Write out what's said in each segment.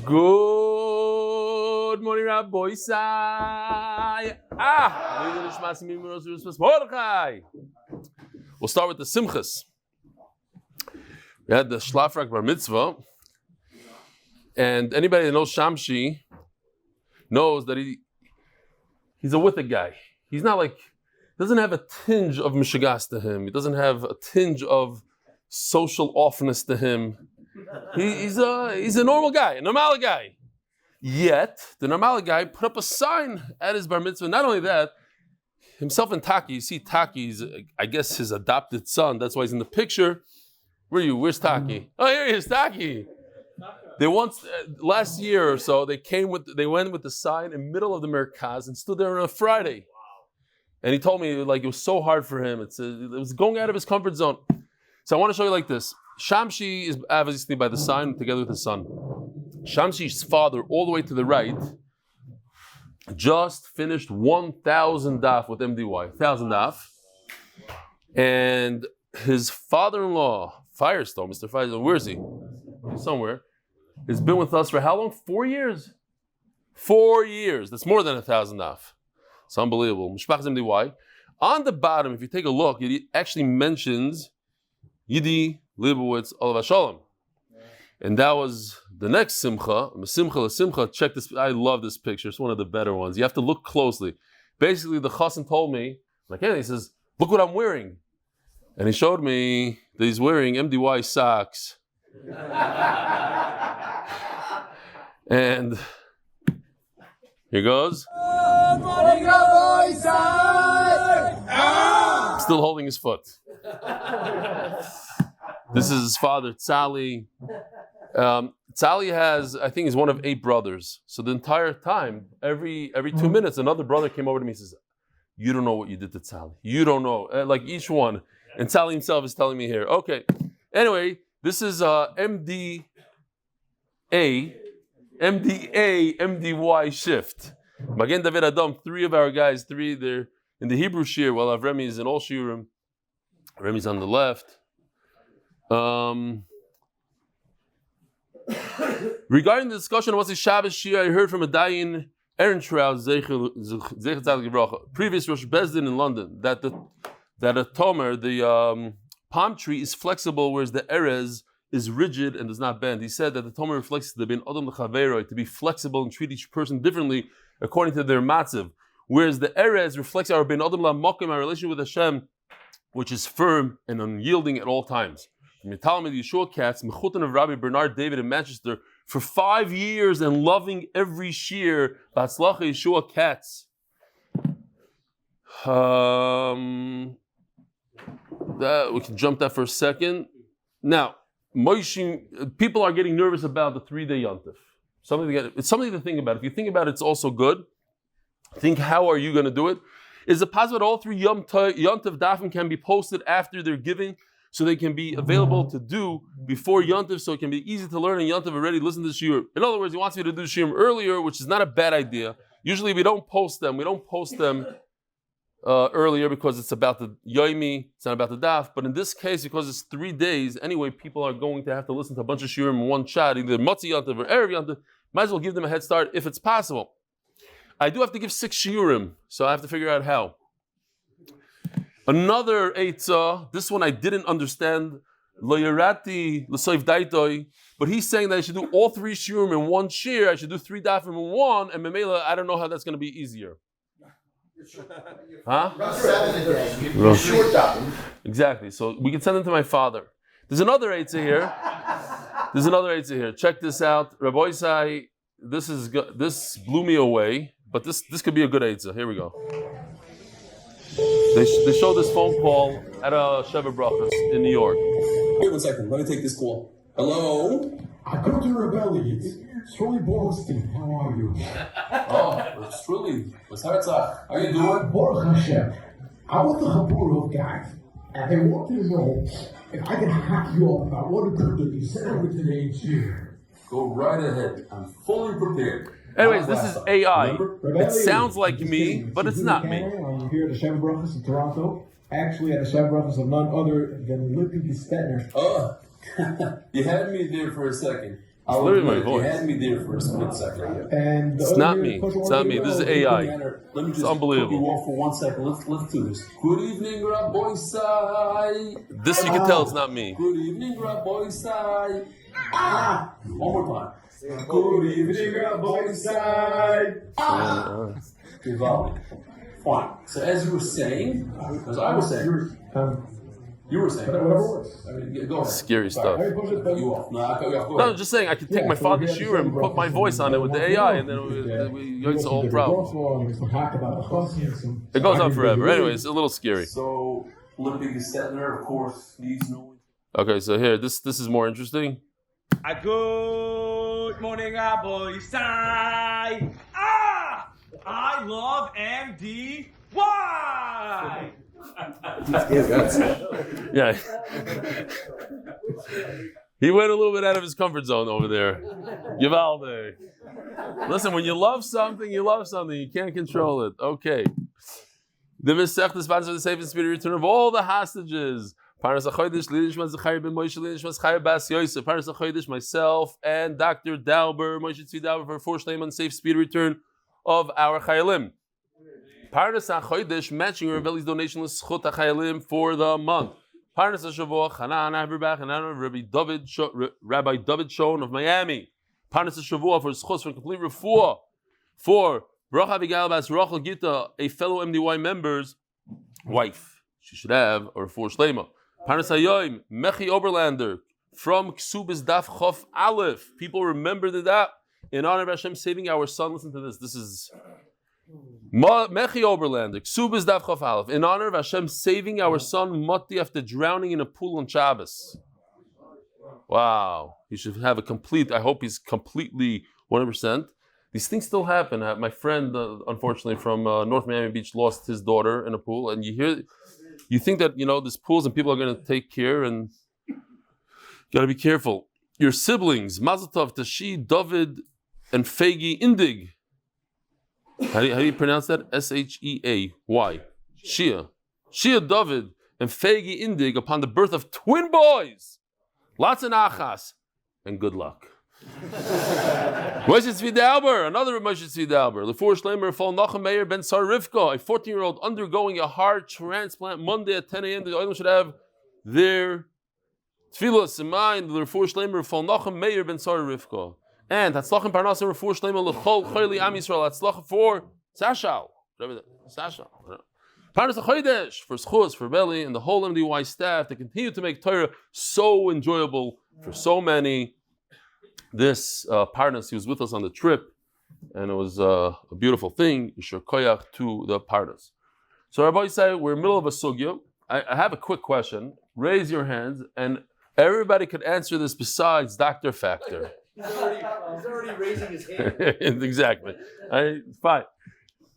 Good morning, Rabbi. We'll start with the simchas. We had the shlafrak bar mitzvah, and anybody that knows Shamshi knows that he's a with a guy. He's not like, doesn't have a tinge of mishagas to him. He doesn't have a tinge of social offness to him. He's a normal guy, a normal guy. Yet, the normal guy put up a sign at his bar mitzvah. Not only that, himself and Taki, you see Taki's, I guess his adopted son, that's why he's in the picture. Where are you? Where's Taki? Oh, here he is, Taki. They once, last year or so, they went with the sign in the middle of the nacahs and stood there on a Friday. And he told me, like, it was so hard for him. It was going out of his comfort zone. So I want to show you like this. Shamshi is obviously by the sign together with his son. Shamshi's father, all the way to the right, just finished 1,000 daf with MDY, 1,000 daf. And his father-in-law, Firestone, Mr. Firestone, where is he? He's somewhere. He's been with us for how long? 4 years. 4 years. That's more than 1,000 daf. It's unbelievable. Mishpachas MDY. On the bottom, if you take a look, it actually mentions Yidi Leibowitz Olav Shalom. And that was the next simcha. Simcha. Check this. I love this picture. It's one of the better ones. You have to look closely. Basically, the chassan told me, like, hey, he says, look what I'm wearing. And he showed me that he's wearing MDY socks. And here goes. Still holding his foot. This is his father, Tzali. Tzali has, I think he's one of 8 brothers. So the entire time, every 2 minutes, another brother came over to me and says, you don't know what you did to Tzali. You don't know. Like each one. And Tzali himself is telling me here. Okay. Anyway, this is MDY shift. Magen David Adam, 3 of our guys, 3, they're in the Hebrew shir, while Avremi is in all shiurim. Remi's on the left. Regarding the discussion of what's a Shabbos sheay, I heard from a Dayan Ehrentraut, previous Rosh Bezdin in London, that a tomer, the palm tree, is flexible, whereas the erez is rigid and does not bend. He said that the tomer reflects the ben adam lechaveroi, to be flexible and treat each person differently according to their matzav, whereas the erez reflects our ben adam la'makom, our relation with Hashem, which is firm and unyielding at all times. Talmud Yeshua Katz, Mechutan of Rabbi Bernard David in Manchester, for 5 years and loving every shear. Hatzlacha Yeshua Katz. We can jump that for a second. Now, people are getting nervous about the 3-day yontif. It's something to think about. If you think about it, it's also good. Think, how are you going to do it? Is it possible that all 3 yontif dafim can be posted after they're giving, so they can be available to do before yontif, so it can be easy to learn in yontif already, listen to the shiur. In other words, he wants me to do the shiur earlier, which is not a bad idea. Usually we don't post them. We don't post them earlier because it's about the yomi, it's not about the daf. But in this case, because it's 3 days, anyway, people are going to have to listen to a bunch of shiurim in one shot, either Motzi yontif or Erev yontif. Might as well give them a head start if it's possible. I do have to give 6 shiurim, so I have to figure out how. Another eitzah, this one I didn't understand, lo yarati l'soif daitoi, but he's saying that I should do all 3 shiurim in one shir, I should do 3 dafim in one, and memela, I don't know how that's going to be easier. Huh? Exactly, so we can send them to my father. There's another eitzah here. Check this out. Rabbi Isai, this blew me away, but this could be a good eitzah. Here we go. They showed this phone call at a Sheva Brachas in New York. Wait 1 second. Let me take this call. Hello? I come to Rebel. It's Troy Boston. How are you? Oh, it's truly. What's Hatzlacha? How you doing? Baruch Hashem. I want the Chabur of guys, and they want to know if I can hack you up about what it could do. You said over today, here. Go right ahead. I'm fully prepared. Anyways, this is AI. It sounds like me, but it's not me. I'm here at the Sheva Brachas in Toronto. Actually, at the Sheva Brachas of none other than Lippy Stetner. Oh, you had me there for a second. It's literally my You voice. had me there for a split second. And It's not me. It's not me. This is AI. Let me It's just unbelievable. put you off for 1 second. Let's do this. Good evening, Rabbi Sai. This you can tell it's not me. Good evening, Rabbi Sai. One more time. Good evening, Rabbi Sai. Fine. So as you were saying, as I was saying, you were saying. whatever works. I mean, go ahead. Scary stuff. Cut you off. No, I cut you off. Go No, ahead. just saying I could take my father's shiur and put my voice on it with the AI, and then it's the whole problem. It goes on forever. Anyway, it's a little scary. So, Olympic is set there, of course, needs no. Okay, so here, this is more interesting. Good morning, Rabbi Sai. I love MDY. Yeah. He went a little bit out of his comfort zone over there. Givaldi. Listen, when you love something, you love something. You can't control it. Okay. The Masech sponsor the safe and speedy return of all the hostages. Parnasah chodesh, lidishmas Zechariah ben Moshe, lidishmas Chaya bas Yosef. Parnasah chodesh, myself and Dr. Dauber, MosheTzvi Dauber for shleima and safe speedy return of our Chayalim. Parnasah chodesh matching Rebelli's donation l'schut Chayalim for the month. Parnasah Shavua, Chanan, Averbuch, and Rabbi Dovid Schoen of Miami. Parnasah Shavua for schus for complete refuah for Bracha Vigal Bas Rachel Gita, a fellow MDY member's wife. She should have a refuah shleima. Parnasah Yomi, Mechy Oberlander from Ksubis Daf Aleph. People remember the daf in honor of Hashem saving our son. Listen to this. This is Mechy Oberlander, Ksubis Daf Aleph. In honor of Hashem saving our son Mutti after drowning in a pool on Shabbos. Wow. He should have a complete, I hope he's completely 100%. These things still happen. My friend, unfortunately, from North Miami Beach lost his daughter in a pool. And you think that, there's pools and people are going to take care, and you got to be careful. Your siblings, Mazal Tov, Dovid and Faigy Indig. How do you pronounce that? sheay. Sheay. Dovid and Faigy Indig upon the birth of twin boys. Lots of nacahs. And good luck. MosheTzvi Dauber, another MosheTzvi Dauber. Refuah shleima rafal נחום מאיר ben Rivka, a 14-year-old undergoing a heart transplant Monday at 10 a.m. The Chayalim should have their tefillos in mind. Refuah shleima rafal נחום מאיר ben Rivka. And Hatzlacha parnasah refuah shleima l'chol chayli am Yisrael. Hatzlacha for Sashal. Parnasah chodesh for schus, for belly, and the whole MDY staff to continue to make Torah so enjoyable for so many. This parnas, he was with us on the trip, and it was a beautiful thing. Yishur koyach to the parnas. So Rabbi say we're in the middle of a sugya. I have a quick question. Raise your hands, and everybody could answer this besides Dr. Factor. He's already raising his hand. Exactly. Fine.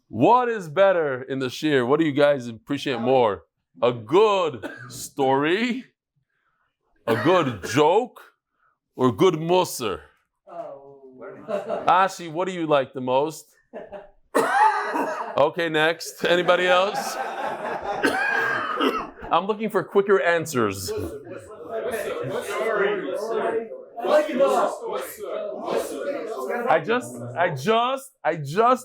What is better in the shear? What do you guys appreciate more? A good story, a good joke, or good musar? Ashi, what do you like the most? Okay, next. Anybody else? I'm looking for quicker answers. I just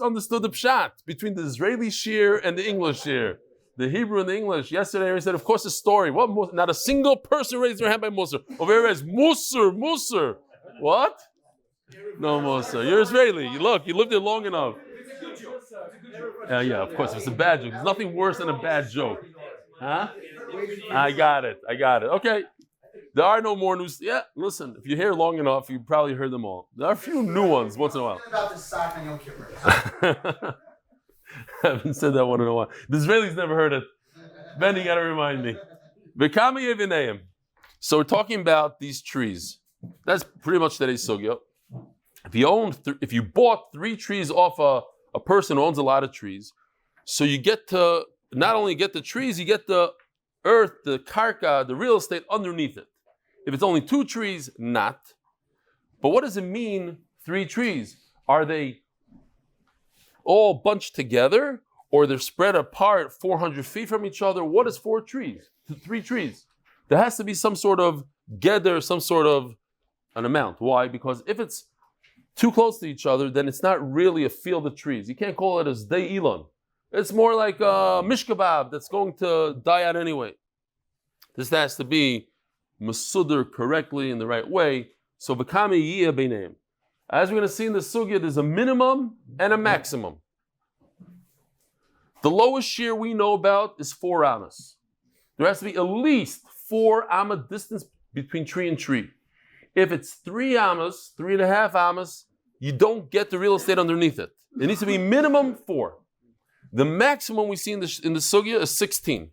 understood the pshat between the Israeli shear and the English shear. The Hebrew and the English. Yesterday I said, of course, a story. What? Not a single person raised their hand by Musar. Over here is Musar. What? No Musar. You're Israeli. You lived there long enough. Yeah, of course. If it's a bad joke, there's nothing worse than a bad joke. Huh? I got it. Okay. There are no more news. Yeah, listen, if you're here long enough, you probably heard them all. There are a few new ones once in a while. About the sock on Yom Kippur. I haven't said that one in a while. The Israelis never heard it. Ben, you got to remind me. So we're talking about these trees. That's pretty much today's sugya. If you bought 3 trees off a person who owns a lot of trees, so you get to not only get the trees, you get the earth, the karka, the real estate underneath it. If it's only 2 trees, not. But what does it mean, 3 trees? Are they all bunched together, or they're spread apart 400 feet from each other? What is 4 trees? 3 trees. There has to be some sort of gather, some sort of an amount. Why? Because if it's too close to each other, then it's not really a field of trees. You can't call it a Zdei Elon. It's more like a mishkabab that's going to die out anyway. This has to be masudr correctly in the right way. So v'kami yiyeh beineim. As we're going to see in the sugya, there's a minimum and a maximum. The lowest shear we know about is 4 amas. There has to be at least 4 amma distance between tree and tree. If it's 3 amas, 3.5 amas, you don't get the real estate underneath it. It needs to be minimum 4. The maximum we see in the sugya is 16.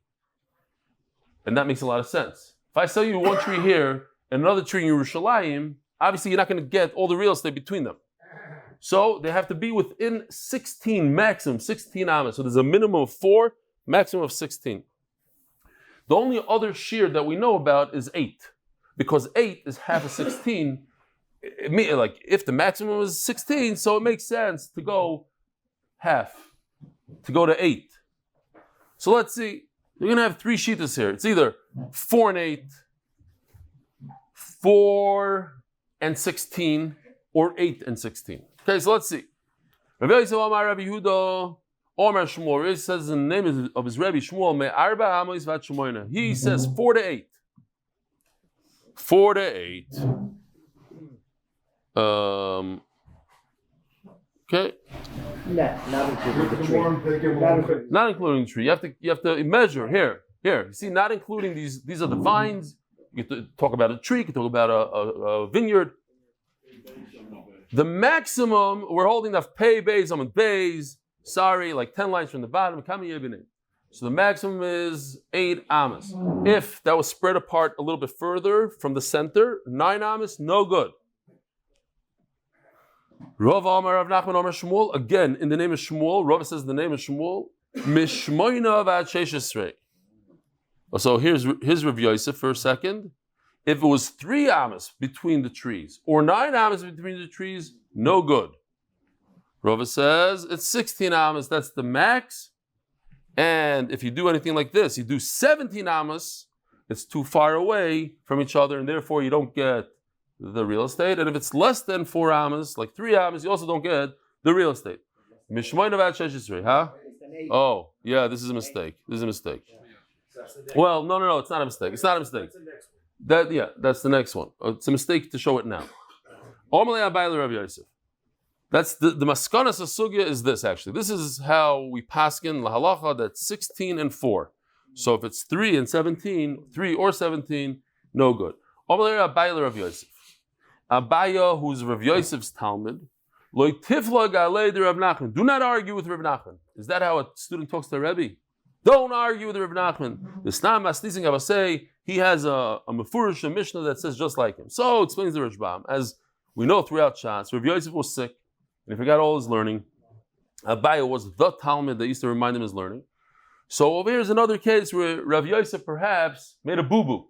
And that makes a lot of sense. If I sell you one tree here and another tree in Yerushalayim, obviously you're not going to get all the real estate between them. So they have to be within 16, maximum 16 amas. So there's a minimum of 4, maximum of 16. The only other shear that we know about is 8. Because 8 is half of 16. Like if the maximum is 16, so it makes sense to go half, to go to 8. So let's see. We're going to have 3 shittas here. It's either 4 and 8, 4 and 16, or 8 and 16. Okay, so let's see. Rabbi Yosef Amar Rabbi Yehuda Omer Shmuel. He says in the name of his Rabbi Shmuel, Me Arba Amos Vat Shmoina. He says 4 to 8. 4 to 8. Okay. Not including the tree. Not including the tree. You have to measure here. You see, not including these are the vines. You can talk about a tree. You can talk about a vineyard. The maximum we're holding of pay bays, Amud Beis. Sorry, like 10 lines from the bottom. So the maximum is 8 amas. If that was spread apart a little bit further from the center, 9 amas, no good. Rav Amar Rav Nachman Amar Shmuel, again in the name of Shmuel. Rav says the name of Shmuel. Mishmoina vat sheishesrei. So here's Rav Yosef for a second. If it was 3 amas between the trees or 9 amas between the trees, no good. Rav says it's 16 amas. That's the max. And if you do anything like this, you do 17 amas. It's too far away from each other, and therefore you don't get the real estate. And if it's less than 4 amas, like 3 amas, you also don't get the real estate. Mishmoin avat sheishesrei, huh? Oh, yeah, this is a mistake. Well, no, it's not a mistake. It's not a mistake. That's the next one. It's a mistake to show it now. That's the maskanas sugya is this actually. This is how we paskin lahalacha that's 16 and 4. So if it's 3 and 17, 3 or 17, no good. Abaya, who's Rav Yosef's Talmud, do not argue with Rav Nachman. Is that how a student talks to Rabbi? Don't argue with Rav Nachman. The Stam Mastising Avasei, he has a Mefurish, a Mishnah that says just like him. So explains the Rashbam. As we know throughout Shas, Rav Yosef was sick and he forgot all his learning. Abaya was the Talmud that used to remind him his learning. So over here is another case where Rav Yosef perhaps made a boo-boo.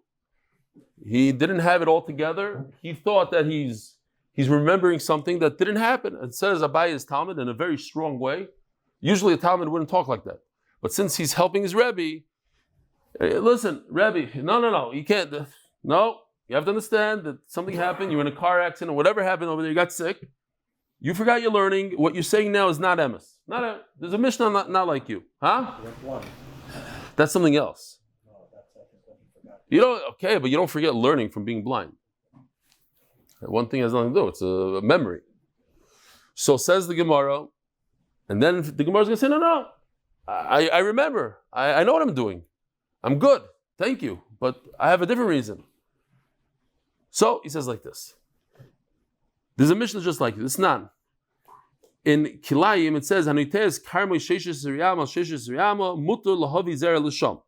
He didn't have it all together. He thought that he's remembering something that didn't happen. It says Abaya's Talmud in a very strong way. Usually a Talmud wouldn't talk like that. But since he's helping his Rebbe, listen, Rebbe, no, you can't. No, you have to understand that something happened. You were in a car accident, or whatever happened over there. You got sick. You forgot your learning. What you're saying now is not emes. There's a Mishnah not like you, huh? That's something else. You don't, okay, but you don't forget learning from being blind. One thing has nothing to do. It's a memory. So says the Gemara, and then the Gemara is going to say, no. I remember. I know what I'm doing. I'm good. Thank you. But I have a different reason. So he says like this. There's a Mishnah just like this. Nan. In Kilayim it says, Hanitez karmoi sheishes riyama mutur lahavi zera l'sham.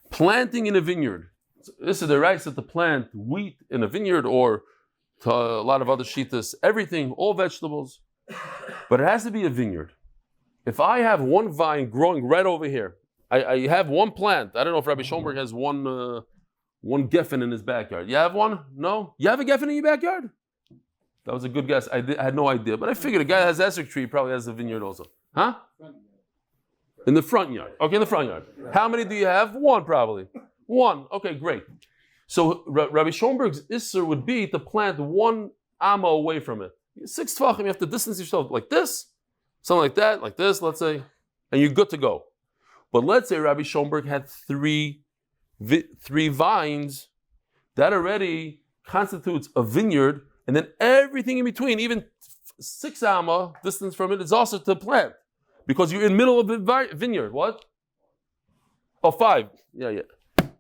Planting in a vineyard. This is the rights to plant wheat in a vineyard or to a lot of other shittas. Everything, all vegetables. But it has to be a vineyard. If I have one vine growing right over here, I have one plant. I don't know if Rabbi Schoenberg has one geffen in his backyard. You have one? No? You have a geffen in your backyard? That was a good guess. I had no idea. But I figured a guy that has esrog tree probably has a vineyard also. Huh? In the front yard. Okay, in the front yard. How many do you have? One probably. One. Okay, great. So Rabbi Schoenberg's Isser would be to plant 1 amma away from it. 6 tefachim, you have to distance yourself like this, something like that, like this, let's say, and you're good to go. But let's say Rabbi Schoenberg had 3 vines, that already constitutes a vineyard, and then everything in between, even 6 amma distance from it, is also to plant, because you're in the middle of a vineyard. What? Oh, 5. Yeah.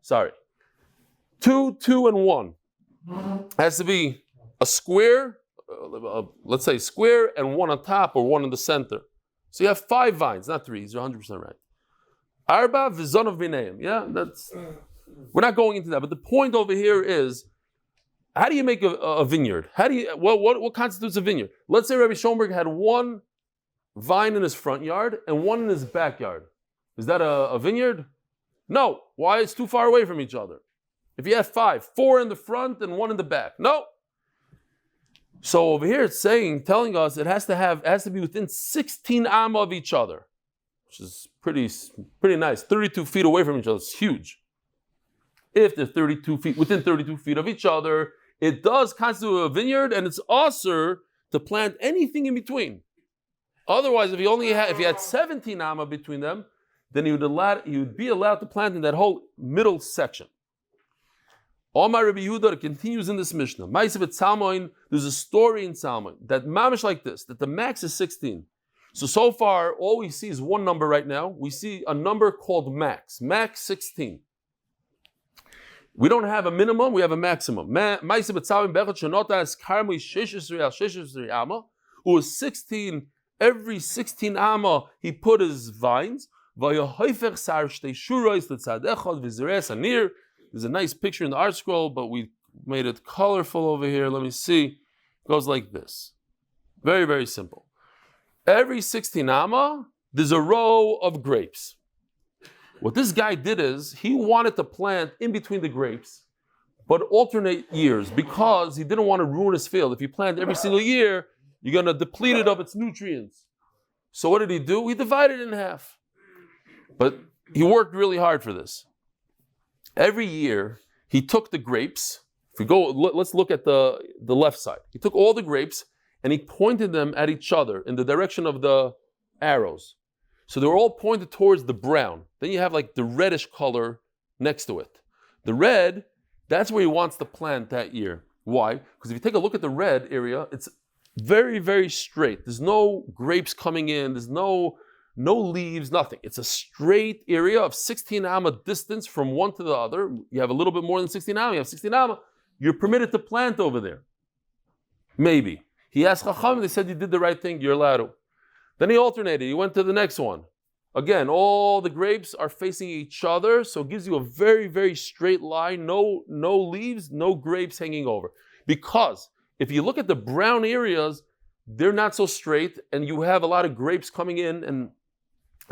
Sorry. 2, 2, and 1. Has to be a square, let's say square, and 1 on top or 1 in the center. So you have 5 vines, not 3. You're 100% right. Arba v'zon of bineim. Yeah, we're not going into that. But the point over here is, how do you make a vineyard? What constitutes a vineyard? Let's say Rabbi Schoenberg had 1 vine in his front yard and 1 in his backyard. Is that a vineyard? No. Why? It's too far away from each other. If you have 5, 4 in the front and 1 in the back. No. So over here it's telling us it has to be within 16 amma of each other, which is pretty nice. 32 feet away from each other. It's huge. If they're 32 feet, within 32 feet of each other, it does constitute a vineyard, and it's also to plant anything in between. Otherwise, if you had 17 amma between them, then you would be allowed to plant in that whole middle section. Omar Rabbi Yehuda, it continues in this Mishnah. There's a story in Salmon that mamish like this, that the max is 16. So far, all we see is one number right now. We see a number called max 16. We don't have a minimum, we have a maximum. Who was 16, every 16 amma, he put his vines. There's a nice picture in the art scroll, but we made it colorful over here. Let me see. It goes like this. Very, very simple. Every 16 amma, there's a row of grapes. What this guy did is, he wanted to plant in between the grapes, but alternate years, because he didn't want to ruin his field. If you plant every single year, you're going to deplete it of its nutrients. So what did he do? He divided it in half. But he worked really hard for this. Every year, he took the grapes. If we go, let's look at the left side. He took all the grapes and he pointed them at each other in the direction of the arrows. So they were all pointed towards the brown. Then you have like the reddish color next to it. The red, that's where he wants to plant that year. Why? Because if you take a look at the red area, it's very, very straight. There's no grapes coming in. There's no leaves, nothing. It's a straight area of 16 amma distance from one to the other. You have a little bit more than 16 amma. You have 16 amma. You're permitted to plant over there. Maybe. He asked Chacham, they said you did the right thing, you're allowed to. Then he alternated. He went to the next one. Again, all the grapes are facing each other, so it gives you a very, very straight line. No leaves, no grapes hanging over. Because if you look at the brown areas, they're not so straight, and you have a lot of grapes coming in and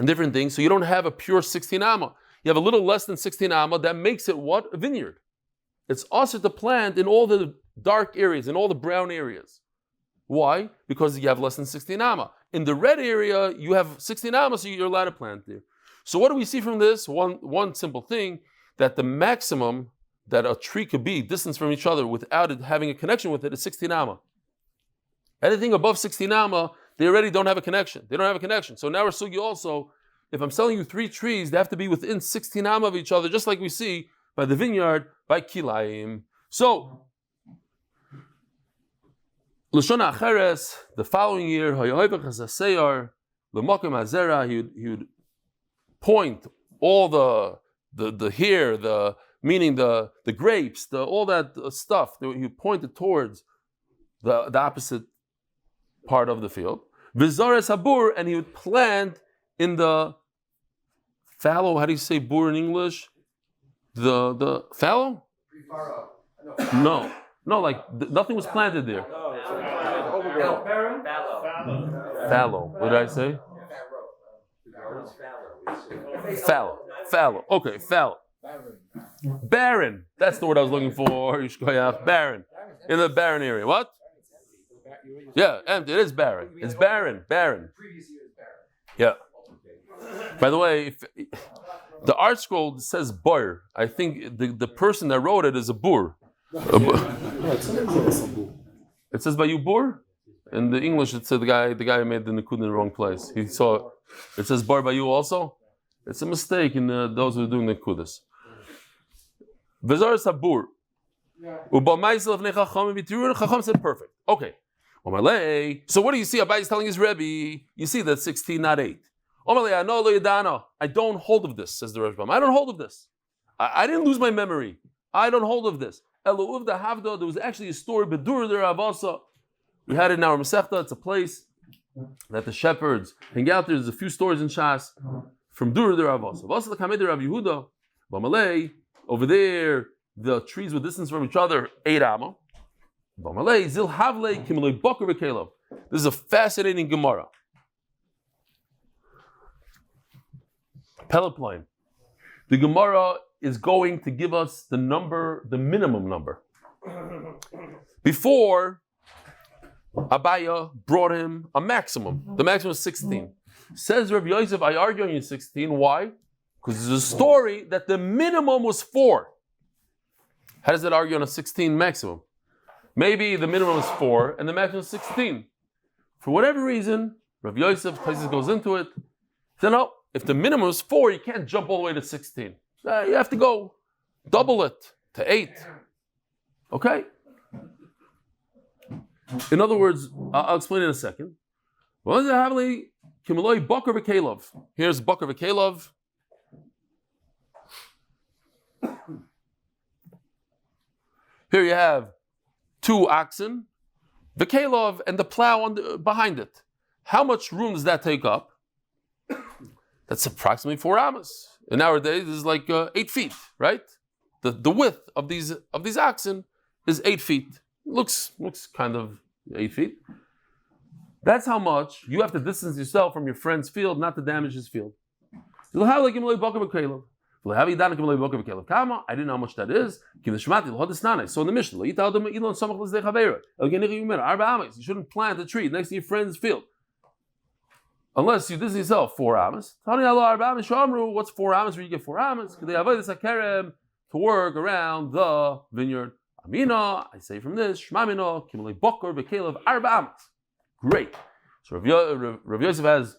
different things, so you don't have a pure 16 amma. You have a little less than 16 amma. That makes it what? A vineyard. It's also to plant in all the dark areas, in all the brown areas. Why? Because you have less than 16 amma. In the red area, you have 16 amma, so you're allowed to plant there. So what do we see from this? One simple thing, that the maximum that a tree could be distance from each other without it having a connection with it is 16 amma. Anything above 16 amma, they already don't have a connection. They don't have a connection. So now we're sugi also, if I'm selling you 3 trees, they have to be within 16 amma of each other, just like we see by the vineyard, by kilayim. So, L'shon Acheres, the following year, he would point all the hair, meaning the grapes, all that stuff, he would point it towards the opposite part of the field. V'zores habur, and he would plant in the fallow. How do you say bur in English? The fallow? No, like nothing was planted there. Fallow. What did I say? Fallow. Okay, fallow. Barren. That's the word I was looking for. Barren. In the barren area. What? Yeah, empty. It is barren. It's barren. Yeah. By the way, The art scroll says bar. I think the person that wrote it is a bur. It says by you bur. In the English, it said the guy who made the nikud in the wrong place. He saw it says bar by you also. It's a mistake in those who are doing the nikudas. V'zar sabur. Chacham said perfect. Okay. So what do you see? Abai is telling his Rebbe. You see that 16, not 8. I don't hold of this, says the Rashbam. I don't hold of this. I didn't lose my memory. I don't hold of this. There was actually a story, Bedur der Avasa. We had it in our Masechta. It's a place that the shepherds hang out there. There's a few stories in Shas from Dur der Avasa. Avasa the Kamed Rav Yehuda. Bamalei, over there, the trees were distant from each other, 8 amma. Bamalei, Zil Havle, Kimalei Boker V'Kelev. This is a fascinating Gemara. Pelopline. The Gemara is going to give us the number, the minimum number. Before, Abaya brought him a maximum. The maximum is 16. Says Rabbi Yosef, I argue on you 16. Why? Because there's a story that the minimum was 4. How does that argue on a 16 maximum? Maybe the minimum is 4 and the maximum is 16. For whatever reason, Rabbi Yosef goes into it. So no, if the minimum is 4, you can't jump all the way to 16. You have to go double it to 8. Okay? In other words, I'll explain in a second. Here's Bakar V'Kelev. Here you have 2 oxen, V'Kelev, and the plow behind it. How much room does that take up? That's approximately 4 amas. And nowadays, this is like 8 feet, right? The width of these oxen is 8 feet. Looks kind of 8 feet. That's how much you have to distance yourself from your friend's field, not to damage his field. I didn't know how much that is. So in the Mishnah, you shouldn't plant a tree next to your friend's field. Unless you distance yourself 4 amas. What's 4 amas? Where you get 4 amas? To work around the vineyard. Amina, I say from this, Shmamina, Kimalei Boker, V'Kelev, Arba amas. Great. So Rav Yosef has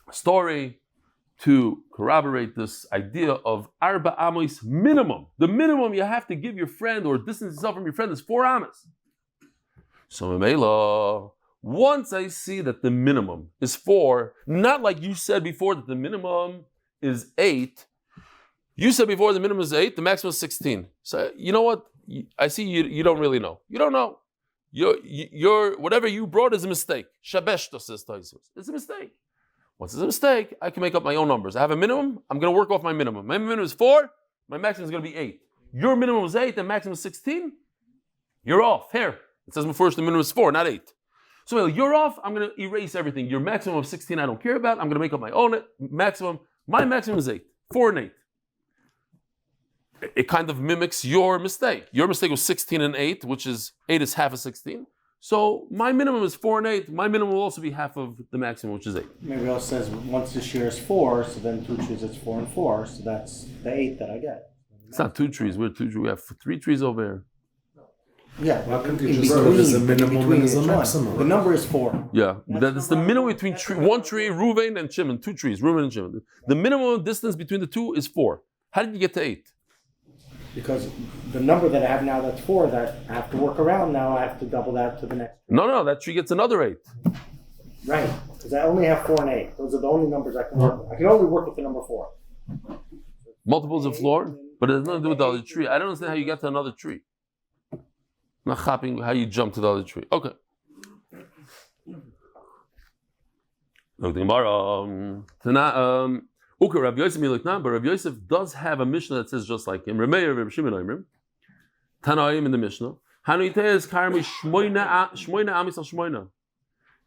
a story to corroborate this idea of Arba Amos minimum. The minimum you have to give your friend or distance yourself from your friend is 4 amas. So Memela, once I see that the minimum is 4, not like you said before that the minimum is 8. You said before the minimum is 8, the maximum is 16. So you know what? I see you don't really know. You don't know. Your whatever you brought is a mistake. Shabeshto says Taisus. It's a mistake. Once it's a mistake, I can make up my own numbers. I have a minimum, I'm going to work off my minimum. My minimum is 4, my maximum is going to be 8. Your minimum is 8, and maximum is 16. You're off. Here. It says before the minimum is 4, not 8. So you're off, I'm going to erase everything. Your maximum of 16 I don't care about. I'm going to make up my own maximum. My maximum is 8. 4 and 8. It kind of mimics your mistake. Your mistake was 16 and 8, which is 8 is half of 16. So my minimum is 4 and 8. My minimum will also be half of the maximum, which is 8. Maybe it says once the shear is 4, so then 2 trees it's 4 and 4, so that's the 8 that I get. It's not 2 trees. We're 2 trees. We have 3 trees over here. Yeah, why can't you just say there's a minimum and there's a maximum? The number is 4. Yeah, that's the minimum between one tree, Reuven and Shimon. 2 trees, Reuven and Shimon. The minimum distance between the 2 is 4. How did you get to 8? Because the number that I have now that's 4, that I have to work around now, I have to double that to the next. No, that tree gets another 8. Right, because I only have 4 and 8. Those are the only numbers I can work with. I can only work with the number 4. Multiples of floor, but it has nothing to do with the other tree. I don't understand how you got to another tree. Not hopping, how you jump to the other tree. Okay. Look, Okay, Rabbi Yosef but Rabbi Yosef does have a Mishnah that says just like him. Meir, Rabbi Shimon, Tanaim in the Mishnah.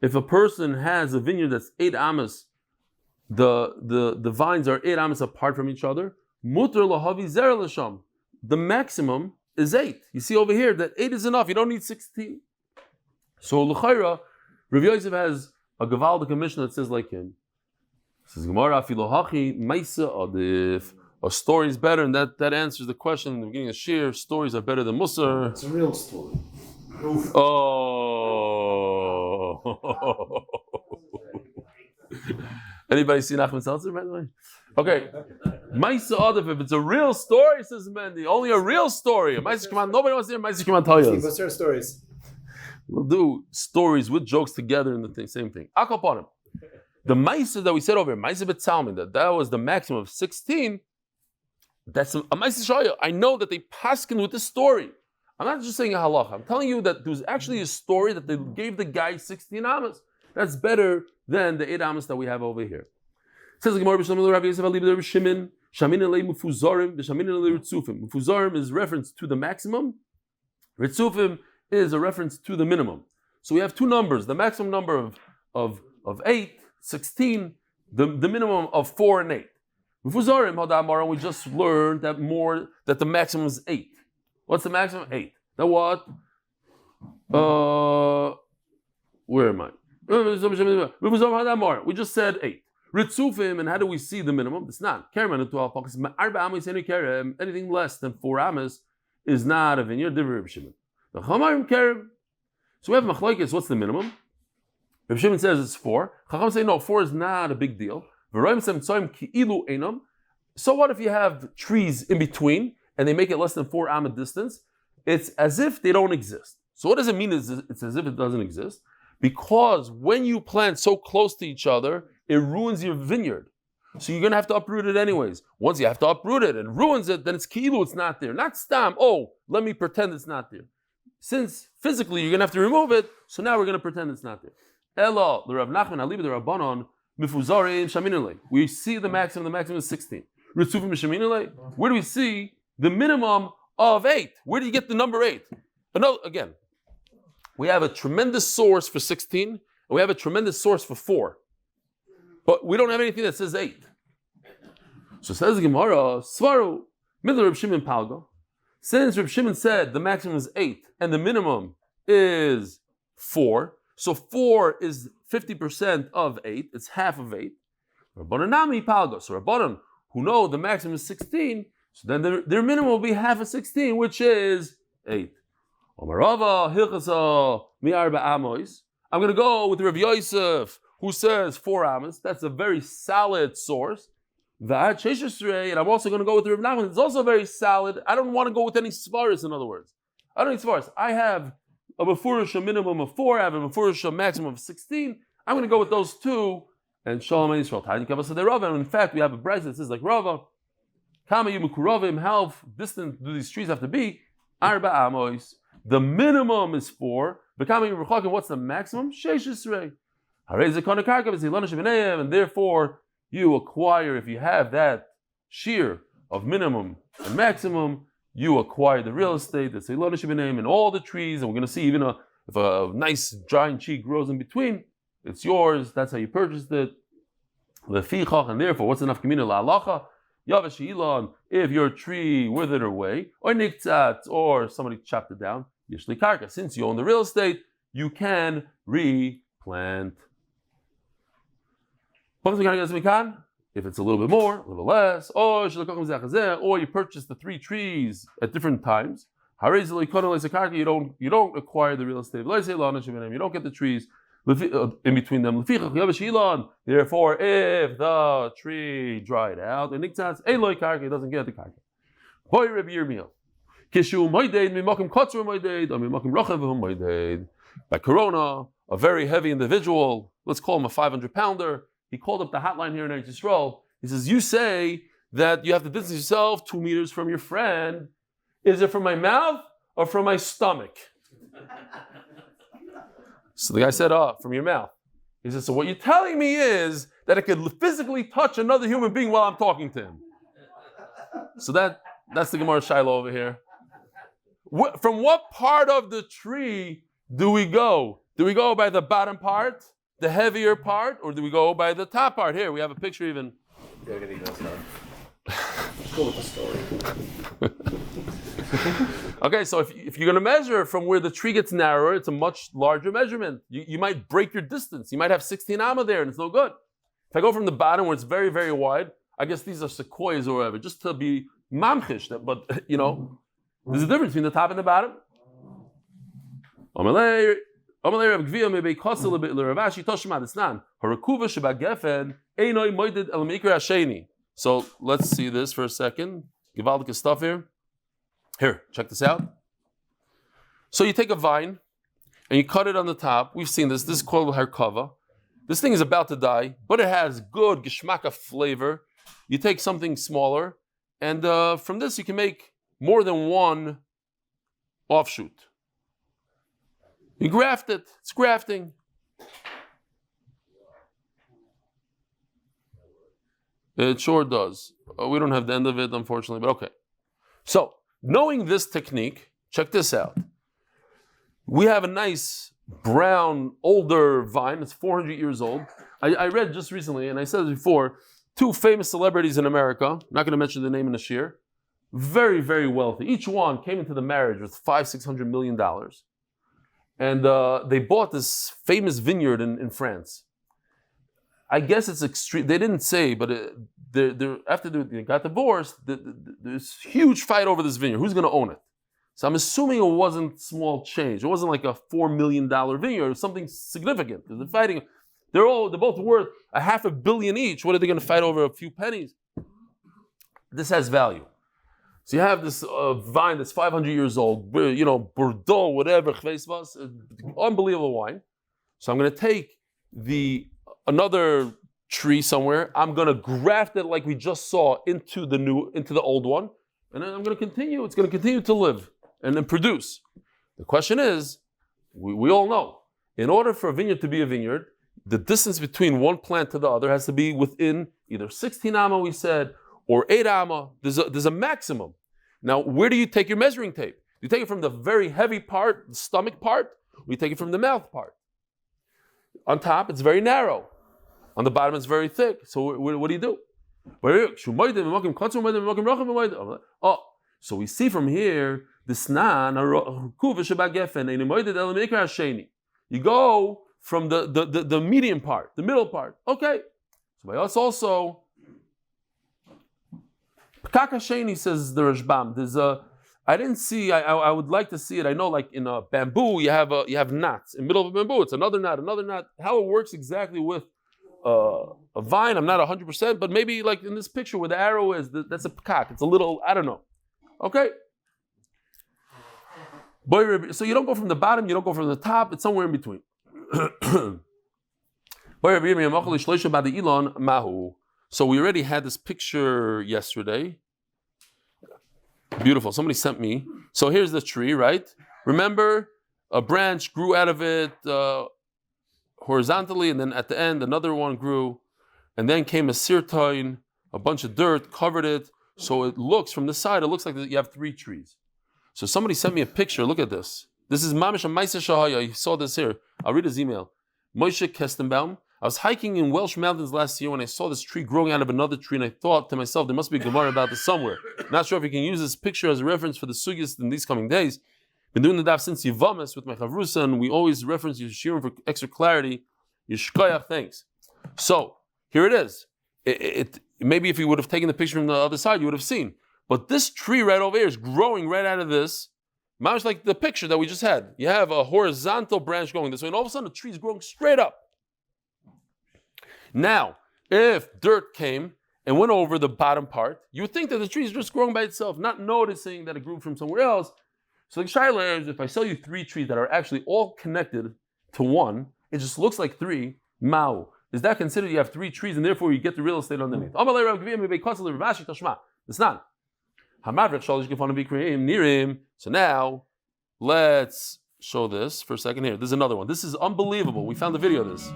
If a person has a vineyard that's 8 amas, the vines are 8 amas apart from each other. The maximum is 8. You see over here that 8 is enough. You don't need 16. So l'chayra, Rabbi Yosef has a Gavaldik Mishnah that says like him. Says Gemara, Filohachi Maisa Adif. A story is better, and that answers the question in the beginning of Shir. Stories are better than Musar. It's a real story. Oh. Anybody see Nachman Seltzer, by the way? Okay. Maisa Adif, if it's a real story, says Mendy, only a real story. Maisa Kaman, nobody wants to hear Maisa Kaman tell you. What's their stories? We'll do stories with jokes together in the same thing. Akaponim. The Maisa that we said over here, Maisa Betzalmin, that was the maximum of 16. That's a Maisa Shaya. I know that they paskin with this story. I'm not just saying a halacha. I'm telling you that there's actually a story that they gave the guy 16 amas. That's better than the 8 amas that we have over here. It says the Gemara, Mufuzarim is reference to the maximum. Ritzufim is a reference to the minimum. So we have two numbers: the maximum number of 8, 16, the minimum of 4 and 8. Mufuzarim Hadamar, we just learned that the maximum is 8. What's the maximum? 8. Now what? Where am I? We just said 8. Ritzufim, and how do we see the minimum? It's not. Anything less than 4 amas is not a vineyard. So we have machlokes. What's the minimum? Reb Shimon says it's 4. Chacham say no, 4 is not a big deal. So what if you have trees in between and they make it less than 4 amma distance? It's as if they don't exist. So what does it mean? It's as if it doesn't exist? Because when you plant so close to each other, it ruins your vineyard. So you're going to have to uproot it anyways. Once you have to uproot it and ruins it, then it's ki'ilu, it's not there. Not stam, let me pretend it's not there. Since physically you're going to have to remove it, so now we're going to pretend it's not there. Elo, the Rav Nachman, Aliba, the Rabbanon, Mifuzarim, Shaminale. We see the maximum is 16. Ritzufim, Shaminale. Where do we see the minimum of 8? Where do you get the number 8? Again, we have a tremendous source for 16, and we have a tremendous source for 4. But we don't have anything that says 8. So says the Gemara, Svaru, Middle Reb Shimon Palgo. Since Reb Shimon said the maximum is 8 and the minimum is 4, so 4 is 50% of 8, it's half of 8. Rabbanan Nami Palgo. So Rabbanan, who know the maximum is 16, so then their minimum will be half of 16, which is 8. Omarava Hilchasa Mi'arba Amois. I'm going to go with Rabbi Yosef, who says 4 amas. That's a very solid source. And I'm also going to go with Rabbi Nachman. It's also very solid. I don't want to go with any svaris, in other words. I don't need svaris. I have a mefurish minimum of 4. I have a mefurish maximum of 16. I'm going to go with those 2. And Shalom and Yisrael. And in fact, we have a brayz that says like Rava, Kama Yimukurovim, how distant do these trees have to be? Arba Amois. The minimum is 4. What's the maximum? sheay. And therefore, you acquire, if you have that shear of minimum and maximum, you acquire the real estate, the and all the trees. And we're going to see even if a nice giant tree grows in between, it's yours. That's how you purchased it. And therefore, what's enough community la'alacha? If your tree withered away, or niktzat, or somebody chopped it down, yishli karka. Since you own the real estate, you can replant. If it's a little bit more, a little less, or you purchase the 3 trees at different times, you don't acquire the real estate. You don't get the trees in between them. Therefore, if the tree dried out, it doesn't get the karka. By Corona, a very heavy individual, let's call him a 500-pounder, he called up the hotline here in Eretz Yisrael. He says, you say that you have to distance yourself 2 meters from your friend. Is it from my mouth or from my stomach? So the guy said, from your mouth. He said, so what you're telling me is that I could physically touch another human being while I'm talking to him. So that's the Gemara Shiloh over here. From what part of the tree do we go? Do we go by the bottom part, the heavier part, or do we go by the top part? Here, we have a picture even. Go with the story. Okay, so if you're going to measure from where the tree gets narrower, it's a much larger measurement. You might break your distance. You might have 16 amma there, and it's no good. If I go from the bottom where it's very, very wide, I guess these are sequoias or whatever, just to be mamchish. But, there's a difference between the top and the bottom. So let's see this for a second. Givaldic stuff here. Here, check this out. So you take a vine and you cut it on the top. We've seen this. This is called harkava. This thing is about to die, but it has good geschmacka flavor. You take something smaller, and from this you can make more than one offshoot. You graft it. It's grafting. It sure does. We don't have the end of it, unfortunately, but okay. So, knowing this technique, check this out. We have a nice brown, older vine. It's 400 years old. I read just recently, and I said it before, 2 famous celebrities in America, I'm not going to mention the name in the shear, very, very wealthy. Each one came into the marriage with $500-600 million. And they bought this famous vineyard in France. I guess it's extreme. They didn't say, but after they got divorced, there's huge fight over this vineyard. Who's going to own it? So I'm assuming it wasn't small change. It wasn't like a $4 million vineyard. It was something significant. They're fighting. They're both worth $500 million each. What are they going to fight over? A few pennies? This has value. So you have this vine that's 500 years old, Bordeaux, whatever, unbelievable wine. So I'm going to take another tree somewhere. I'm going to graft it like we just saw into the old one, and then I'm going to continue. It's going to continue to live and then produce. The question is, we all know, in order for a vineyard to be a vineyard, the distance between one plant to the other has to be within either 16 amma, we said, or 8 amma. There's a maximum. Now, where do you take your measuring tape? You take it from the very heavy part, the stomach part, or you take it from the mouth part. On top, it's very narrow. On the bottom, it's very thick. So what do you do? So we see from here, you go from the medium part, the middle part. Okay. So by us also, Sheni says the Rashbam. I didn't see. I would like to see it. I know, like in a bamboo, you have knots in the middle of a bamboo. It's another knot. How it works exactly with a vine, I'm not 100%, but maybe like in this picture where the arrow is, that's a pekak. It's a little, I don't know. Okay. So you don't go from the bottom, you don't go from the top. It's somewhere in between. So we already had this picture yesterday. Beautiful. Somebody sent me. So here's the tree, right? Remember, a branch grew out of it horizontally, and then at the end, another one grew, and then came a sirtoin, a bunch of dirt, covered it. So it looks, from the side, it looks like you have 3 trees. So somebody sent me a picture. Look at this. This is Mamish Maisa Shahaya. You saw this here. I'll read his email. Moshe Kestenbaum. I was hiking in Welsh mountains last year when I saw this tree growing out of another tree, and I thought to myself, there must be a Gemara about this somewhere. Not sure if you can use this picture as a reference for the sugyas in these coming days. Been doing the daf since Yivamis with my chavrusa, and we always reference Yeshirim for extra clarity. Yishkoyach, thanks. So here it is. Maybe if you would have taken the picture from the other side, you would have seen. But this tree right over here is growing right out of this. Much like the picture that we just had. You have a horizontal branch going this way, and all of a sudden the tree is growing straight up. Now, if dirt came and went over the bottom part, you would think that the tree is just growing by itself, not noticing that it grew from somewhere else. So the shayla is, if I sell you 3 trees that are actually all connected to one, it just looks like 3, mao. Is that considered you have 3 trees and therefore you get the real estate underneath? It's not. So now, let's show this for a second here. There's another one. This is unbelievable. We found the video of this.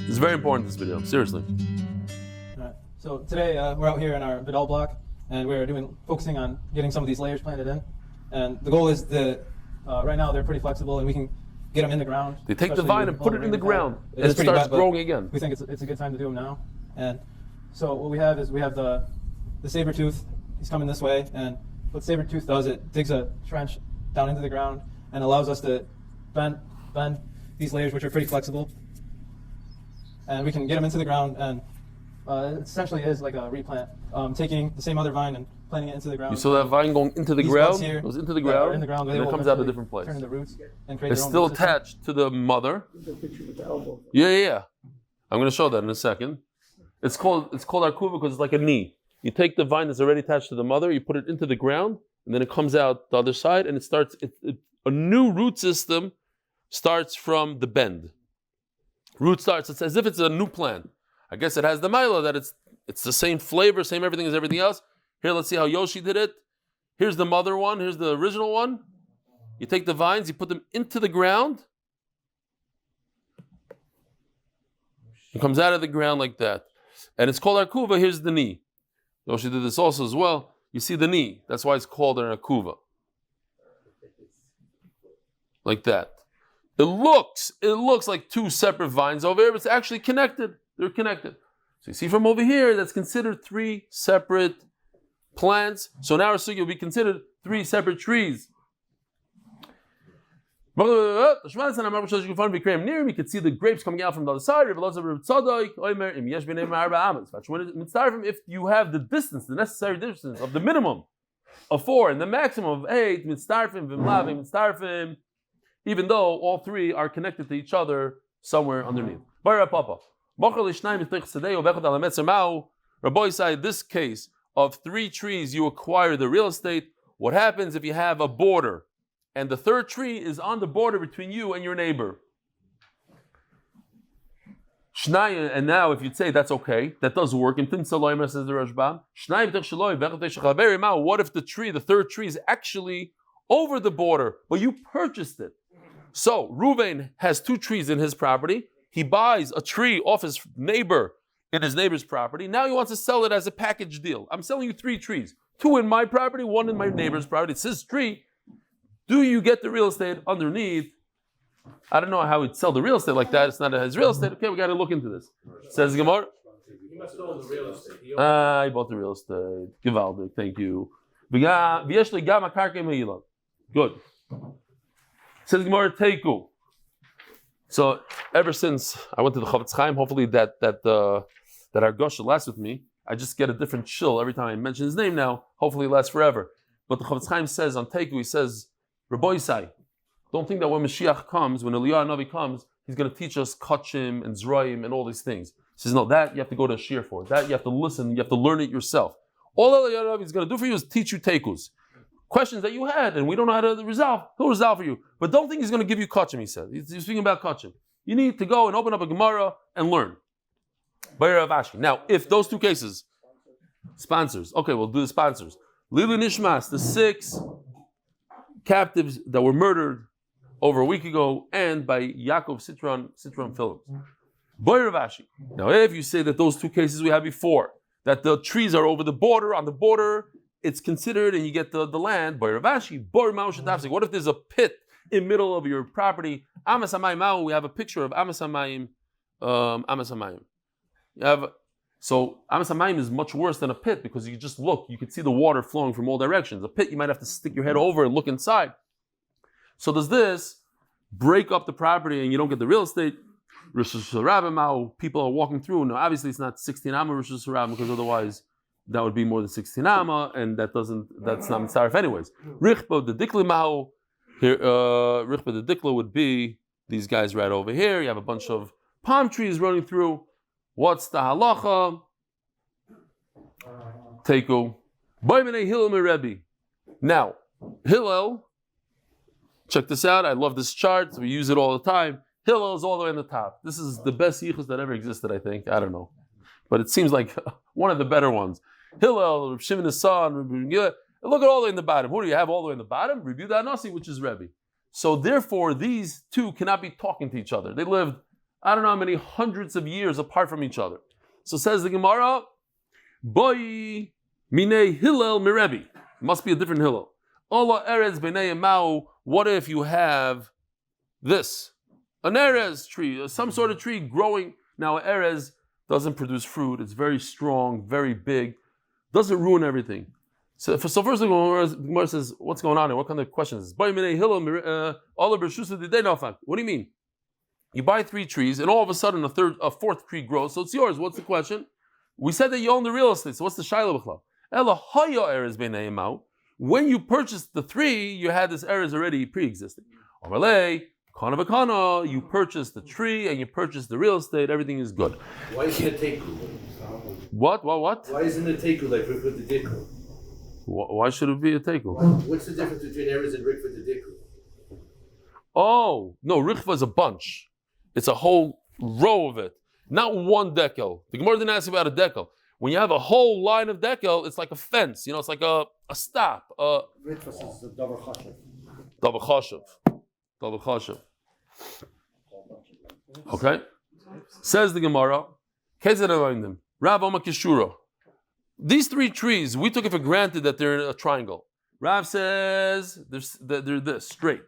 It's very important, this video. Seriously. All right. So today we're out here in our Vidal block, and we're focusing on getting some of these layers planted in. And the goal is that right now they're pretty flexible, and we can get them in the ground. They take the vine and put it in the ground, and it starts growing again. We think it's a good time to do them now. And so what we have is we have the saber tooth. He's coming this way, and what saber-tooth does, it digs a trench down into the ground and allows us to bend these layers, which are pretty flexible. And we can get them into the ground, and it essentially is like a replant, taking the same other vine and planting it into the ground. You saw that vine going into the These ground? buds here, It goes into the ground, in the ground, and it comes out a different place. Turn into roots and create It's their own still root system. attached to the mother. The picture with the elbow. Yeah. I'm going to show that in a second. It's called arkuva because it's like a knee. You take the vine that's already attached to the mother, you put it into the ground, and then it comes out the other side, and it starts. A new root system starts from the bend. Root starts. It's as if it's a new plant. I guess it has the mila that it's the same flavor, same everything as everything else. Here, let's see how Yoshi did it. Here's the mother one. Here's the original one. You take the vines, you put them into the ground. It comes out of the ground like that. And it's called arkuva. Here's the knee. Yoshi did this also as well. You see the knee. That's why it's called an arkuva. Like that. It looks like two separate vines over here, but it's actually connected. They're connected. So you see from over here, that's considered three separate plants. So now our sugya will be considered three separate trees. You can see the grapes coming out from the other side. If you have the distance, the necessary distance of the minimum of 4 and the maximum of 8, even though all three are connected to each other somewhere underneath. Rabbi said, this case of 3 trees, you acquire the real estate. What happens if you have a border and the third tree is on the border between you and your neighbor? And now if you'd say that's okay, that does work. Says the Rashbam. What if the third tree is actually over the border, but you purchased it? So Reuven has 2 trees in his property. He buys a tree off his neighbor in his neighbor's property. Now he wants to sell it as a package deal. I'm selling you 3 trees. 2 in my property, 1 in my neighbor's property. It's his tree. Do you get the real estate underneath? I don't know how he'd sell the real estate like that. It's not his real estate. Okay, we got to look into this. Says Gemara. He must own the real estate. He bought the real estate. Givaldic, thank you. Good. Says Gemara, Teiku. So ever since I went to the Chavetz hopefully that our gush should last with me. I just get a different chill every time I mention his name now. Hopefully it lasts forever. But the Chavetz says on Teiku, he says, Rabbi, don't think that when Mashiach comes, when Eliyahu Navi comes, he's going to teach us kachim and zraim and all these things. He says, no, that you have to go to a shir for. That you have to listen, you have to learn it yourself. All Eliyahu Navi is going to do for you is teach you teikus. Questions that you had and we don't know how to resolve, he'll resolve for you. But don't think he's going to give you kachim, he said. He's speaking about kachim. You need to go and open up a Gemara and learn. Now, if those 2 cases, sponsors, okay, we'll do the sponsors. Lilu Nishmas, the 6 captives that were murdered over a week ago, and by Yaakov Citron Phillips. Boy Ravashi. Now, if you say that those 2 cases we had before, that the trees are over the border, on the border, it's considered, and you get the land. Boy Ravashi. Boy MosheTzvi. What if there's a pit in the middle of your property? Amas Hamayim. We have a picture of Amas Hamayim. Amas Hamayim. So Amas Hamayim is much worse than a pit because you just look, you can see the water flowing from all directions. A pit, you might have to stick your head over and look inside. So does this break up the property and you don't get the real estate? People are walking through. Now, obviously, it's not 16 amma Rosh Hashanah because otherwise that would be more than 16 amma, and that's not mitzaref anyways. Richba the dikla mao. Here, Richba the dikla would be these guys right over here. You have a bunch of palm trees running through. What's the halacha? Teiku. Boimene Hillel Rebbe. Now, Hillel, check this out. I love this chart. We use it all the time. Hillel is all the way on the top. This is the best yichus that ever existed, I think. I don't know. But it seems like one of the better ones. Hillel, Reb Shimon his son, look at all the way in the bottom. Who do you have all the way in the bottom? Reb Yehuda Nasi, which is Rebbe. So therefore, these 2 cannot be talking to each other. They lived, I don't know how many hundreds of years apart from each other. So says the Gemara, Boy Mine Hillel Mirebi. Must be a different Hillel. Allah Erez B'nei Mao. What if you have this? An Erez tree, some sort of tree growing. Now, Erez doesn't produce fruit. It's very strong, very big. Doesn't ruin everything. So first of all, the Gemara says, what's going on here? What kind of question is this? What do you mean? You buy 3 trees, and all of a sudden a 4th tree grows, so it's yours. What's the question? We said that you own the real estate, so what's the sheay? When you purchased the 3, you had this errors already pre-existing. You purchased the tree and you purchased the real estate, everything is good. Why isn't it take? What? Why isn't it take like for the dickle? Why should it be a tekel? What's the difference between errors and refuah the dickle? Oh, no, refuah is a bunch. It's a whole row of it. Not one dekel. The Gemara didn't ask about a dekel. When you have a whole line of dekel, it's like a fence. It's like a stop. Refuah is the double chashav. Double chashav. Okay? Says the Gemara, Rav Oma Kishura. These 3 trees, we took it for granted that they're in a triangle. Rav says they're this, straight.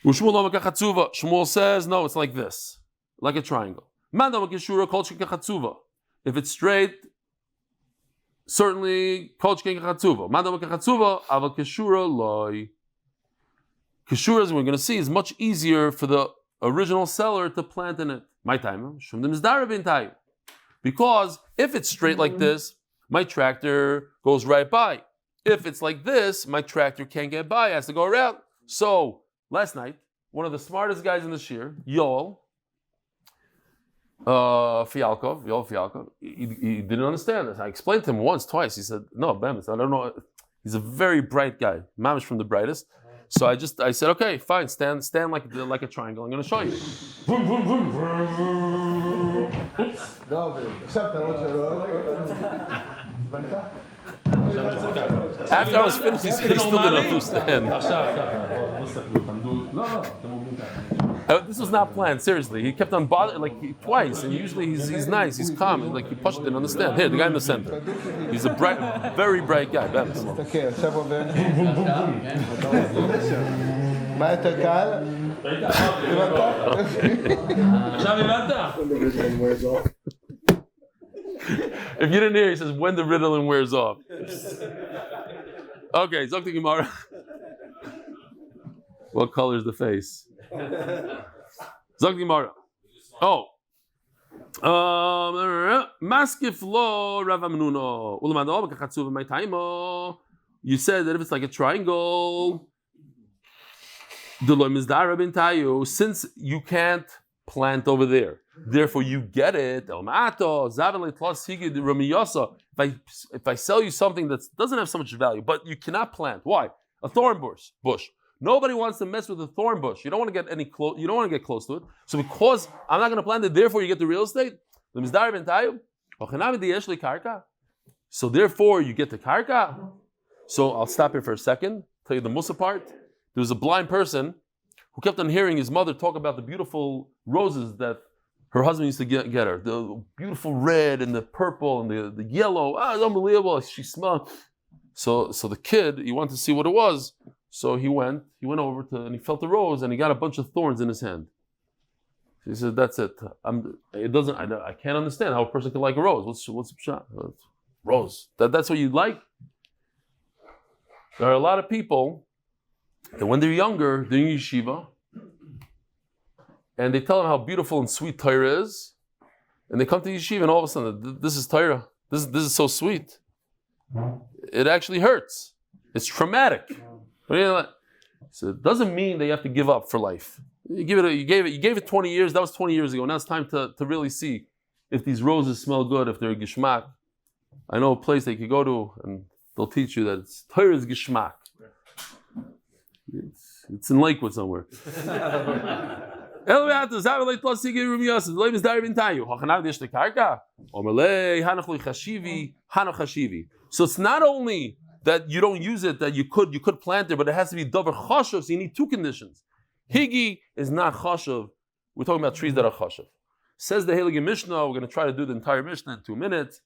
Shmuel says, no, it's like this, like a triangle. If it's straight, certainly, Kishura, as we're going to see, is much easier for the original seller to plant in it. My time, because if it's straight like this, my tractor goes right by. If it's like this, my tractor can't get by, it has to go around. So, last night, one of the smartest guys in the shir, Yoel Fialkov, he didn't understand this. I explained to him once, twice. He said, no, Bemis, I don't know. He's a very bright guy, mamish from the brightest. So I said, okay, fine, stand like a triangle. I'm going to show you. After I was finished, he still didn't understand. This was not planned, seriously. He kept on bothering, twice, and usually he's nice, he's calm, like he pushed, didn't understand. Here, the guy in the center. He's a very bright guy. If you didn't hear, he says, when the Ritalin wears off. Okay, Zok the Gemara. What color is the face? Zok the Gemara. Oh. Maskif lo Rav Amnuno. You said that if it's like a triangle, since you can't plant over there, therefore you get it. If I sell you something that doesn't have so much value, but you cannot plant, why? A thorn bush. Nobody wants to mess with a thorn bush. You don't want to get you don't want to get close to it. So because I'm not going to plant it, therefore you get the real estate. So therefore you get the karka. So I'll stop here for a second. Tell you the musa part. There was a blind person who kept on hearing his mother talk about the beautiful roses that her husband used to get her. The beautiful red and the purple and the yellow. It's unbelievable. She smelled. So the kid, he wanted to see what it was. So he went over and he felt the rose and he got a bunch of thorns in his hand. He said, that's it. I can't understand how a person can like a rose. What's the shot? Rose. That's what you like? There are a lot of people that when they're younger, they're in yeshiva, and they tell them how beautiful and sweet Torah is, and they come to yeshiva, and all of a sudden, this is Torah. This is so sweet. It actually hurts. It's traumatic. So it doesn't mean that you have to give up for life. You gave it 20 years. That was 20 years ago. Now it's time to really see if these roses smell good, if they're gishmak. I know a place that you could go to, and they'll teach you that Torah is gishmak. It's in Lakewood somewhere. So it's not only that you don't use it, that you could plant it, but it has to be davar chashav, so you need 2 conditions. Higi is not chashav. We're talking about trees that are chashav. Says the Heilige Mishnah, we're going to try to do the entire Mishnah in 2 minutes.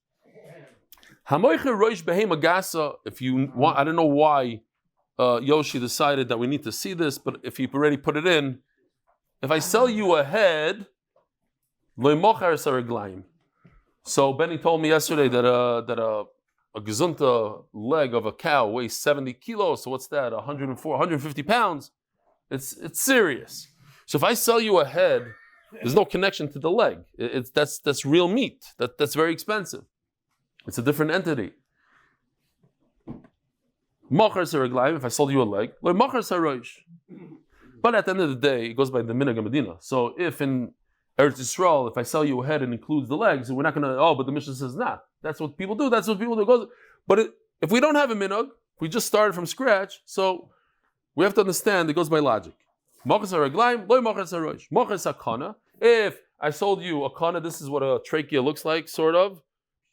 If you want, I don't know why Yoshi decided that we need to see this, but if you already put it in, if I sell you a head, so Benny told me yesterday that a gesunta leg of a cow weighs 70 kilos, so what's that? 104, 150 pounds. It's serious. So if I sell you a head, there's no connection to the leg. That's real meat. That's very expensive. It's a different entity. If I sold you a leg, but at the end of the day, it goes by the minhag Medina. So if in Eretz Yisrael, if I sell you a head and includes the legs, we're not going to, but the Mishnah says, nah, that's what people do. But if we don't have a minhag, we just started from scratch, so we have to understand it goes by logic. If I sold you a kana, this is what a trachea looks like, sort of.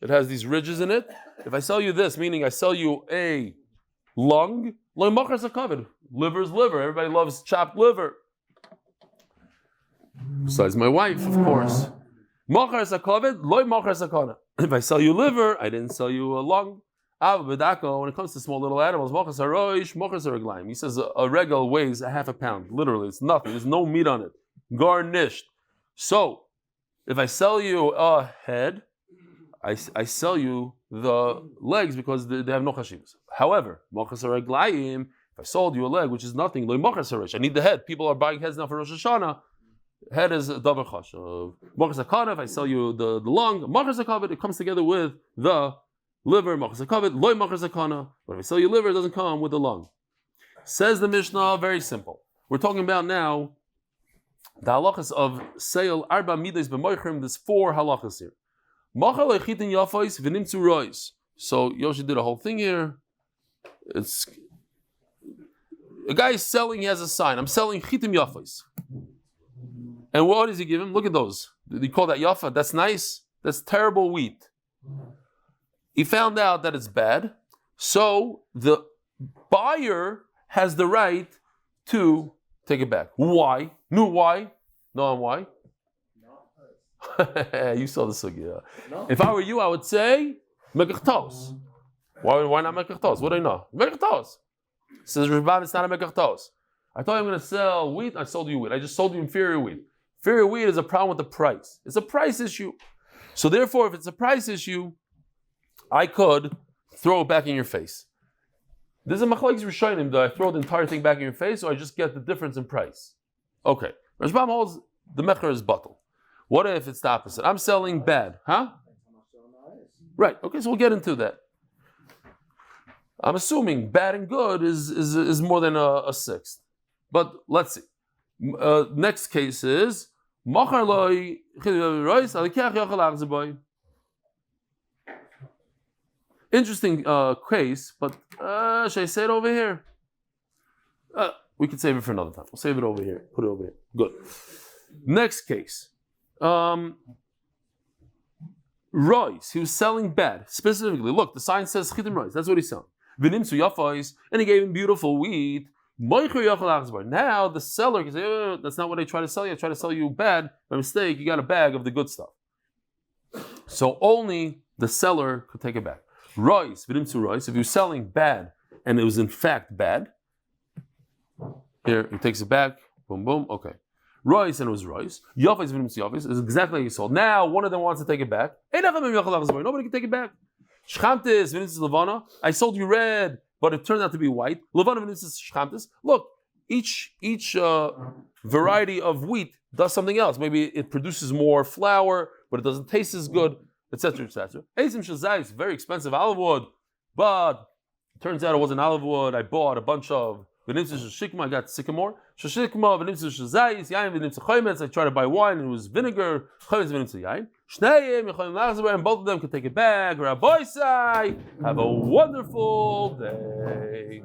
It has these ridges in it. If I sell you this, meaning I sell you a lung, liver's liver. Everybody loves chopped liver. Besides my wife, of course. If I sell you liver, I didn't sell you a lung. When it comes to small little animals, he says a regal weighs a half a pound. Literally, it's nothing. There's no meat on it. Garnished. So, if I sell you a head, I sell you the legs because they have no chashivas. However, if I sold you a leg, which is nothing, I need the head. People are buying heads now for Rosh Hashanah. Head is davar chash. If I sell you the lung, it comes together with the liver. But if I sell you liver, it doesn't come with the lung. Says the Mishnah, very simple. We're talking about now the halachas of sale arba midas b'moichrim. There's 4 halachas here. So Yoshi did a whole thing here. It's a guy is selling. He has a sign. I'm selling chitim yafos. And what does he give him? Look at those. Did he call that yafa? That's nice. That's terrible wheat. He found out that it's bad. So the buyer has the right to take it back. Why? No, why? No, why? You saw the sugya. No. If I were you, I would say mekachtos. Why not mekachtos? What do I know? Mekachtos. Says Rabbi, it's not a mekachtos. I thought I'm going to sell wheat. I sold you wheat. I just sold you inferior wheat. Inferior wheat is a problem with the price. It's a price issue. So therefore, if it's a price issue, I could throw it back in your face. This is a machlokes rishonim. Do I throw the entire thing back in your face, or I just get the difference in price? Okay. Rashbam holds the mecher is bottle. What if it's the opposite? I'm selling bad, huh? Right. Okay, so we'll get into that. I'm assuming bad and good is more than a sixth. But let's see. Next case is interesting case, but should I say it over here? We could save it for another time. We'll save it over here. Put it over here. Good. Next case. Rois. He was selling bad. Specifically, look, the sign says chitim rois. That's what he's selling. V'nimtzu yafos, and he gave him beautiful wheat. Now the seller can say, that's not what I try to sell you. I try to sell you bad. By mistake, you got a bag of the good stuff. So only the seller could take it back. Rois, v'nimtzu rois. If you're selling bad and it was in fact bad, here he takes it back. Boom, boom. Okay. Rois and it was Rois. Yafos v'nimtzu yafos is exactly like you sold. Now one of them wants to take it back. Nobody can take it back. Shchamtis v'nimtzu levana. I sold you red, but it turned out to be white. Levana v'nimtzu shchamtis. Look, each variety of wheat does something else. Maybe it produces more flour, but it doesn't taste as good, etc., etc. Eisim shazai is very expensive olive wood, but it turns out it wasn't olive wood. I bought a bunch of v'nimtzu shikma. I got sycamore. Shikma v'nimtzu shazai. Yain v'nimtzu chometz. I tried to buy wine and it was vinegar. Chometz v'nimtzu yain. And both of them can take it back. Rabbi, have a wonderful day.